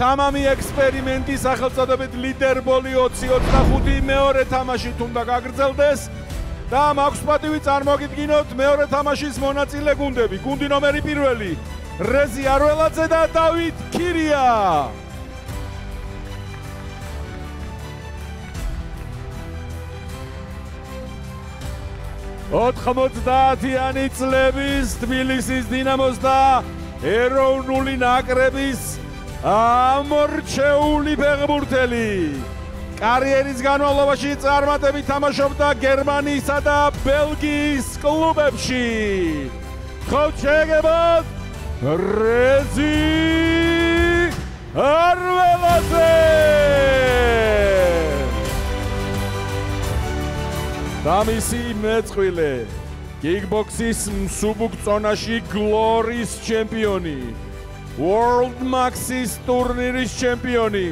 თამამი ექსპერიმენტი სახელწოდებით ლიდერბოლი 20-25 მეორე თამაშით უნდა გაგრძელდეს და მაქვს პატივი წარმოგიდგინოთ მეორე თამაშის მონაწილე გუნდები. გუნდი ნომერი 1 რეზი არველაძე და დავით ქირია. ოთხმოცდაათიანი წლების თბილისის დინამოს და ეროვნული ნაკრების ამორჩეული ფეხბურთელი. კარიერის განმავლობაში წარმატებით თამაშობდა გერმანიისა და ბელგიის კლუბებში. ხოთ შეგებოთ რეზი არველაძე. დამისი მეწყვილე კიკბოქსის მსუბუქ წონაში გლორის ჩემპიონი. World Maxis ტურნირის ჩემპიონი.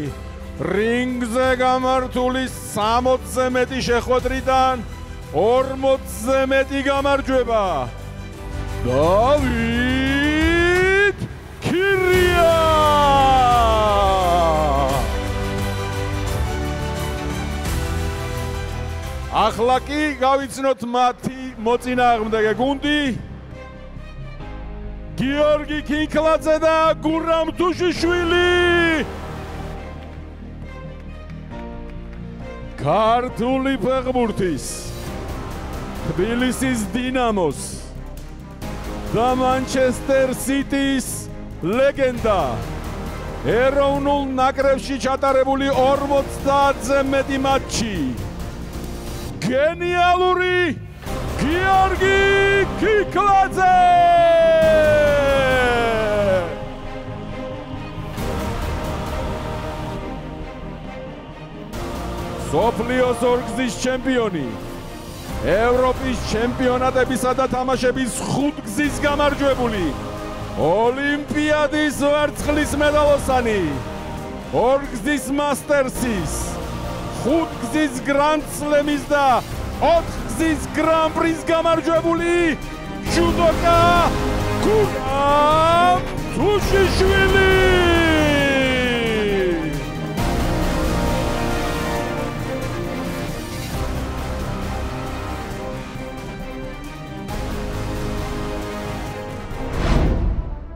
რინგზე გამართული 60-ზე მეტი შეხვედრიდან 40-ზე მეტი გამარჯვება. დავით ქირია. ახლა კი გავიცნოთ მათი მოწინააღმდეგე გუნდი. გიორგი კინკლაძე და გურამ თუშიშვილი. ქართული ფეხბურთის თბილისის დინამოს და მანჩესტერ სიტის ლეგენდა. ეროვნულ ნაკრებში ჩატარებული 50-ზე მეტი მატჩი. გენიალური გიორგი კინკლაძე. სოფლიოს ორგზის ჩემპიონი. ევროპის ჩემპიონატებისა და თამაშების 5 გზის გამარჯვებული. ოლიმპიადის ვერცხლის მედალოსანი. 2 გზის მასტერსის. 5 გზის გრანდ სლემის და 4 გზის გრან პრის გამარჯვებული ჯუდოკა გურამ თუშიშვილი.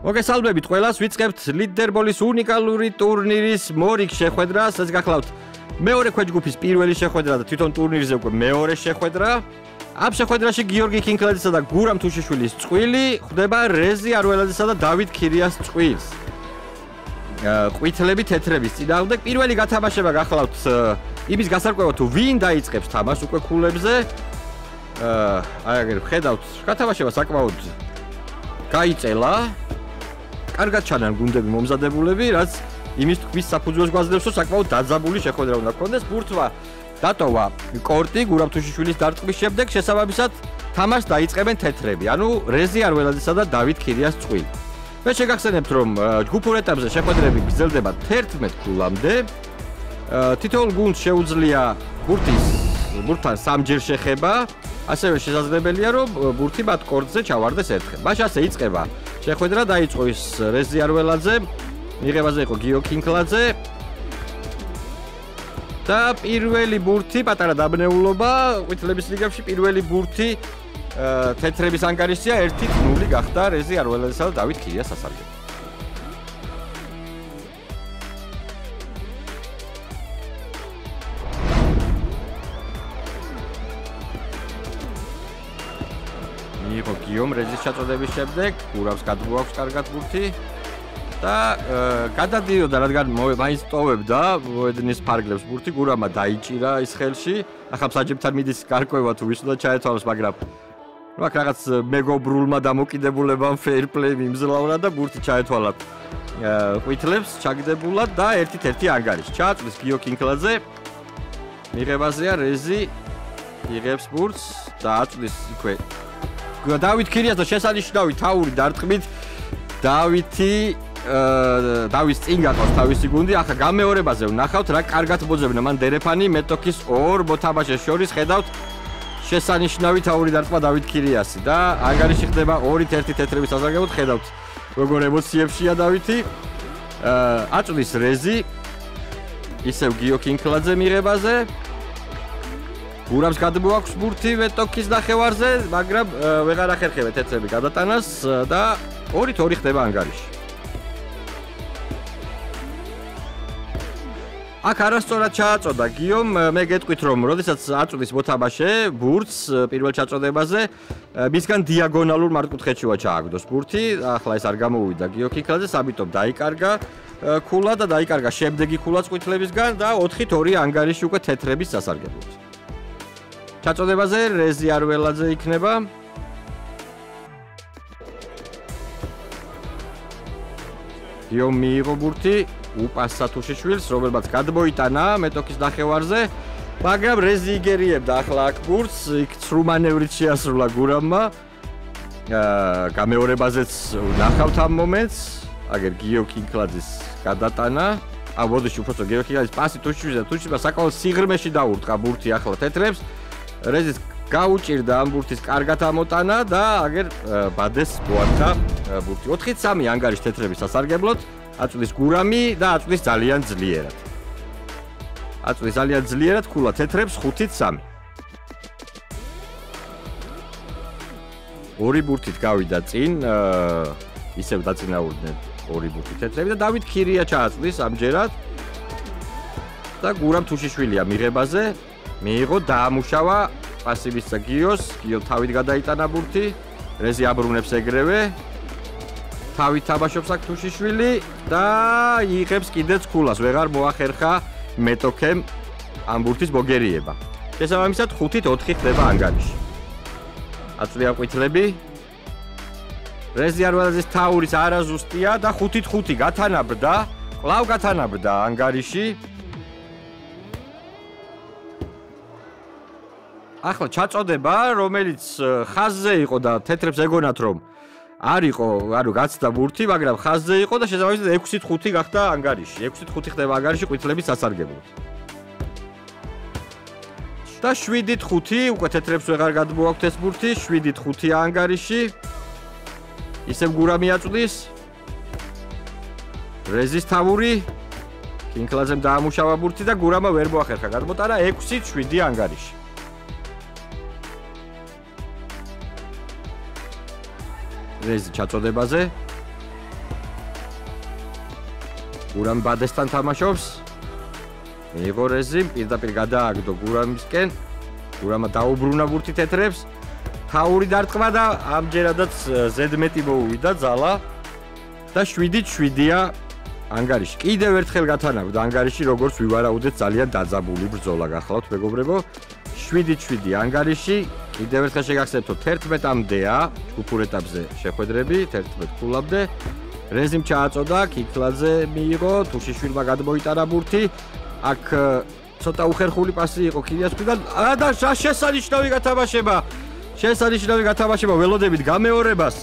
მოგესალმებით ყველას, ვიწყებთ ლიდერბოლის უნიკალური ტურნირის მორიგ შეხვედრას. ეს გახლავთ მეორე ქვეჯგუფის პირველი შეხვედრა და თვითონ ტურნირზე უკვე მეორე შეხვედრა. ამ შეხვედრაში გიორგი კინკლაძესა და გურამ თუშიშვილის წყვილი ხვდება რეზი არველაძესა და დავით ქირიას წყვილს. ყვითლები თეთრების წინააღმდეგ პირველი გათამაშება გახლავთ იმის გასარკვევად თუ ვინ დაიწყებს თამაშს უკვე ქულებზე. აი აგერ ხედავთ გათამაშება საკმაოდ გაიწელა. კარგად ჩანან გუნდები მომზადებულები, რაც იმის თქვის საფუძველს გვაძლევს, რომ საკმაოდ დაძაბული შეხვედრა უნდა გქონდეს. ბურთვა დატოვა კორტი გურამ თუშიშვილის დარტყმის შემდეგ, შესაბამისად თამაშს დაიწყებენ თეთრები, ანუ რეზი არველაძესა და დავით ქირიას წყვილი. მე შეგახსენებთ, რომ ჯგუფურ ეტაპზე შეხვედრები გრძელდება 11 ქულამდე. თითოეულ გუნდს შეუძლია ბურთთან სამჯერ შეხება, ასევე შესაძლებელია, რომ ბურთი მათ კორტზე ჩავარდეს ერთხელ. მაშინ ასე იწყება შეხვედრა, დაიწყო ის რეზი არველაძე, მიღებაზე იყო გიორგი კინკლაძე და პირველი ბურთი პატარა დაბნეულობა ყვითლების ლიგებში პირველი ბურთი თეთრების ანგარიშია 1-0 გახდა რეზი არველაძესა და დავით ქირიას სასარგებლოდ. მიიღო გიომ რეზის ჩაწოდების შემდეგ, გურამს გადმოაქვს კარგად ბურთი. და გადადიოდა, რადგან მაინც ტოვებდა მოედნის ფარგლებს ბურთი, გურამა დაიჭირა ის ხელში. ახლა მსაჯებთან მიდის გარკვევა თუ ვის უნდა ჩაეთვალოს, მაგრამ აქ რაღაც მეგობრულმა დამოკიდებულებამ fair play მიმზლავნა და ბურთი ჩაეთვალა ყვითლებს ჩაგდებულად და 1-1 ანგარიში. ჩააწვის გიორგი კინკლაძე. მიღებაზეა რეზი იღებს ბურთს და აწვის იქვე დავით ქირიას და შესანიშნავი თაური დარტყმით დავითს წინ გაკავს თავისი გუნდი. ახლა გამეორებაზე ვნახავთ რა კარგად მოძებნა მან დერეფანი მეტოქის ორ მოთამაშეს შორის ხედავთ შესანიშნავი თაური დარტყმა დავით ქირიასი და ანგარიში ხდება 2-1 თეთრების სასარგებლოდ ხედავთ როგორ ემოციებშია დავითი. აწვდის რეზი ისევ გიო კინკლაძე მიღებაზე. გურამს გადმოაქვს ბურთი მეტოქის ნახევარზე, მაგრამ ვეღარ ახერხებენ თეთრები გადატანას და 2-2 ხდება ანგარიში. აქ არასწორად ჩააწოდა გიომ, მე გეტყვით რომ როდესაც აწვდის მოთამაშე ბურთს პირველ ჩაწოდებაზე, მისგან დიაგონალურ მართკუთხედშივა ჩააგდოს ბურთი, ახლა ეს არ გამოუვიდა გიო კინკლაძეს, ამიტომ დაიკარგა ქულა და დაიკარგა შემდეგი ქულაც ყვითლებისგან და 4-2 ანგარიში უკვე თეთრების სასარგებლოდ. ჩაწოდებაზე რეზი არველაძე იქნება. გიომ მიიღო ბურთი უპასსა თუშიშვილს, რომელმაც გადმოიტანა მეტოქის ნახევარზე, მაგრამ რეზი იგერიებდა ახლა აქ ბურთს, იქ ცრუ მანევრით შეასრულა გურამმა. გამეორებაზეც ვნახავთ ამ მომენტს, აგერ გიო კინკლაძის გადატანა. ბოდიში უბრალოდ გიო კინკლაძის პასი თუშიშვილს და თუშიშვილმა საკმაოდ სიღრმეში დაურტყა ბურთი ახლა თეთრებს. რეზის გაუჭირდა ამ ბურთის კარგად ამოტანა და აგერ ბადეს მოარტყა ბურთი. 4-3 ანგარიში თეთრების სასარგებლოდ. აწვდის გურამი და აწვდის ძალიან ძლიერად. აწვდის ძალიან ძლიერად ქულა თეთრებს 5-3. ორი ბურთით გავიდა წინ, ისევ დაწინაურდნენ ორი ბურთი თეთრები და დავით ქირია ჩააწვდის ამჯერად. და გურამ თუშიშვილია მიღებაზე. მიიღო დაამუშავა პასი მისცა გიოს, გიო თავით გადაიტანა ბურთი, რეზი აბრუნებს ეგრევე. თავით თამაშობს აქ თუშიშვილი და იღებს კიდეც ქულას, ვეღარ მოახერხა მეტოქემ ამ ბურთის მოგერიება. შესაბამისად 5-4 ხდება ანგარიში. აწვდიან ყვითლები. რეზი არველაძის თაურის არაზუსტია და 5-5 გათანაბრდა, კვლავ გათანაბრდა ანგარიში. ახლა ჩაწოდება, რომელიც ხაზზე იყო და თეთრებს ეგონათ რომ არ იყო, ანუ გაცდა ბურთი, მაგრამ ხაზზე იყო და შესაბამისად 6-5 გახდა ანგარიში. 6-5 ხდება ანგარიში ყვითლების სასარგებლოდ. და 7-5 უკვე თეთრებს ვეღარ გადმოაქვთ ეს ბურთი, 7-5 ანგარიში. ისევ გურამი აწვდის. რეზის თაური კინკლაძემ დაამუშავა ბურთი და გურამა ვერ მოახერხა გადმოტანა 6-7 ანგარიში. რეზი ჩაწოდებაზე. გურამ ბადესთან თამაშობს. მიიღო რეზი, პირდაპირ გადააგდო გურამისკენ. გურამა დაუბრუნა ბურთი თეთრებს. თაური დარტყმა და ამჯერადაც ზედმეტი მოუვიდა ძალა და 7-7-ია ანგარიში. კიდევ ერთხელ გათანაბრდა ანგარიში, როგორც ვივარაუდეთ ძალიან დაძაბული ბრძოლა გახლავთ მეგობრებო. 7-7 ანგარიში. კიდევ ერთხელ შეგახსენებთ 11-მდეა ჯგუფურ ეტაპზე შეხვედრები 11 ქულამდე. რეზიმ ჩააწოდა, კინკლაძე მიიღო, თუშიშვილმა გადმოიტანა ბურთი. აქ ცოტა უხერხული პასი იყო ქირიასთან და შესანიშნავი გათამაშება. შესანიშნავი გათამაშება ველოდებით გამეორებას.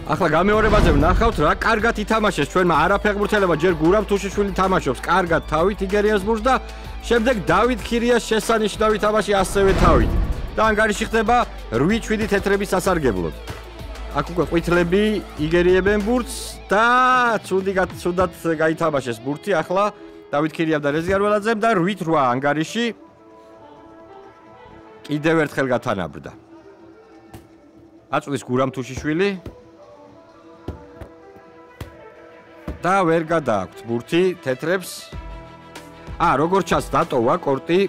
ახლა გამეორებაზე ვნახავთ რა კარგად ითამაშეს ჩვენმა არაფეხბურთელებმა, ჯერ გურამ თუშიშვილი თამაშობს კარგად თავით იგერიას ბურთს და შემდეგ დავით ქირიას შესანიშნავი თამაში ასევე თავით. და ანგარიში ხდება 8-7 თეთრების სასარგებლოდ. აქ უკვე ყვითლები იგერიებენ ბურთს და ცუდად გაითამაშეს ბურთი ახლა დავით ქირიამ და რეზი არველაძემ და 8-8 ანგარიში კიდევ ერთხელ გათანაბრდა. აწვდის გურამ თუშიშვილი და ვერ გადააქვთ ბურთი თეთრებს. როგორც ჩანს დატოვა კორტი.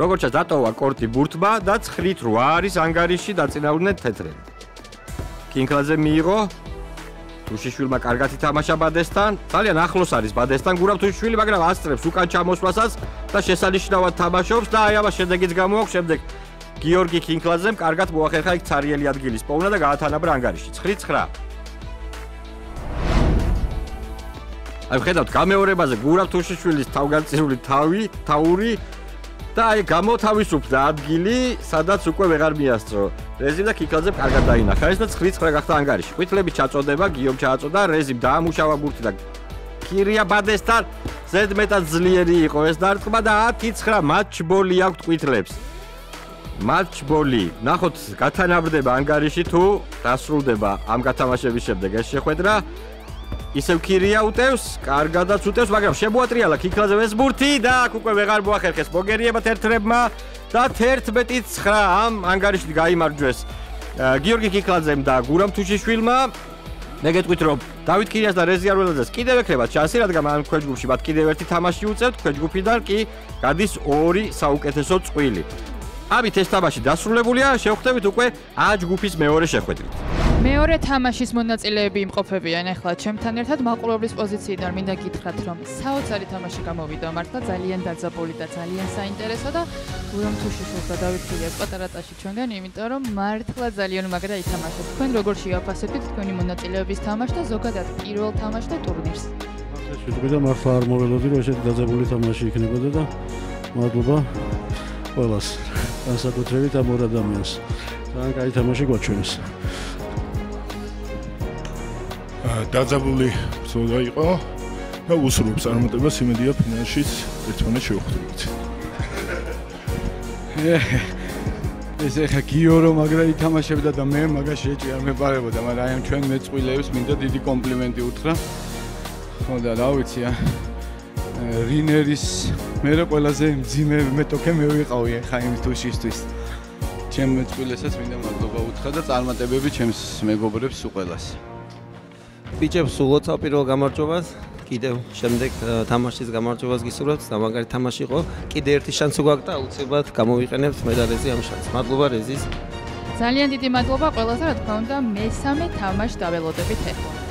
როგორც ჩანს დატოვა კორტი ბურთმა და 9-8 არის ანგარიში დაწინაურდნენ თეთრები. კინკლაძე მიიღო. თუშიშვილმა კარგად ითამაშა ბადესთან. ძალიან ახლოს არის ბადესთან გურამ თუშიშვილი, მაგრამ ასწრებს უკან ჩამოსვლასაც და შესანიშნავად თამაშობს და აი ამას შედეგიც გამოაქვს. შემდეგ გიორგი კინკლაძემ კარგად მოახერხა იქ ცარიელი ადგილის პოვნა და გაათანაბრა ანგარიში 9-9. აი ხედავთ გამეორებაზე გურამ თუშიშვილის თავგანწირული თაური და აი გამოთავისუფლდა ადგილი, სადაც უკვე ვეღარ მიასწრო. რეზიმ და კიკლაძემ კარგად დაინახა ეს და 9-9 გახდა ანგარიში. ყვითლების ჩაწოდება, გიომ ჩააწოდა, რეზიმ დაამუშავა ბურთი და კირია ბადესთან ზედმეტად ძლიერი იყო ეს დარტყმა და 10-9 მატჩბოლი აქვს ყვითლებს. მატჩბოლი. ნახოთ, გათანაბრდება ანგარიში თუ დასრულდება ამ გათამაშების შემდეგ ეს შეხვედრა. ისევ კირია უტევს, კარგადაც უტევს, მაგრამ შემოატრიალა კიკლაძემ ეს ბურთი და აქ უკვე ვეღარ მოახერხეს მოგერიებად ერთ-ერთმა და 11-9 ამ ანგარიშით გაიმარჯვეს გიორგი კიკლაძემ და გურამ თუშიშვილმა. მე გეტყვით რომ დავით კირიას და რეზი არველაძეს კიდევ ექნებათ შანსი, რადგან ამ ქვეჯგუფში მათ კიდევ ერთი თამაში უწევთ, ქვეჯგუფიდან კი გადის 2 საუკეთესო წყვილი. ამით ეს თამაში დასრულებულია, შევხვდებით უკვე A ჯგუფის მეორე შეხვედრით. მეორე თამაშის მონაწილეები იმყოფებიან ახლა ჩემთან ერთად მაყურებლის პოზიციიდან მინდა გითხრათ რომ საოცარი თამაში გამოვიდა მართლა ძალიან დაძაბული და ძალიან საინტერესო და გურამ თუშიშვილს და დავით კირიას პატარა ტაში ჩვენგან იმიტომ რომ მართლა ძალიან მაგრა ითამაშეთ. თქვენ როგორ შეაფასებთ თქვენი მონაწილეობის თამაშს და ზოგადად პირველ თამაშს და ტურნირს? შეგვიძლია მართლა არ მოველოდი რომ ესეთი დაძაბული თამაში იქნებოდა და მადლობა ყველას განსაკუთრებით ამ ორ ადამიანს. ძალიან კაი თამაში გვაჩვენეს. დაძაბული ბრძოლა იყო და უსურვებს წარმატებას იმედია ფინალშიც ერთმანეთს შევხვდებით. ეს ახლა გიორო მაგრა ითამაშებდა და მე მაგაში ეჭვი არ მეპარებოდა, მაგრამ აი ამ ჩვენ მეწყვილეებს მინდა დიდი კომპლიმენტი უთხრა. ხო და რა ვიცი რინერის მე ყველაზე მძიმე მეტოქე მე ვიყავი ახლა იმ თუშისთვის. ჩემ მეწყვილესაც მინდა მადლობა უთხრა და წარმატებები ჩემს მეგობრებს უყელას. ბიჭებს სულოცავ პირველ გამარჯვებას, კიდევ შემდეგ თამაშის გამარჯვებას გისურვებთ და მაგარი თამაში იყო. კიდე ერთი შანსი გვაქვს და აუცილებლად გამოვიყენებთ მე და რეზი ამ შანსს. მადლობა რეზის. ძალიან დიდი მადლობა ყველასა, რა თქმა უნდა, მესამე თამაშს დაველოდებით ახლა.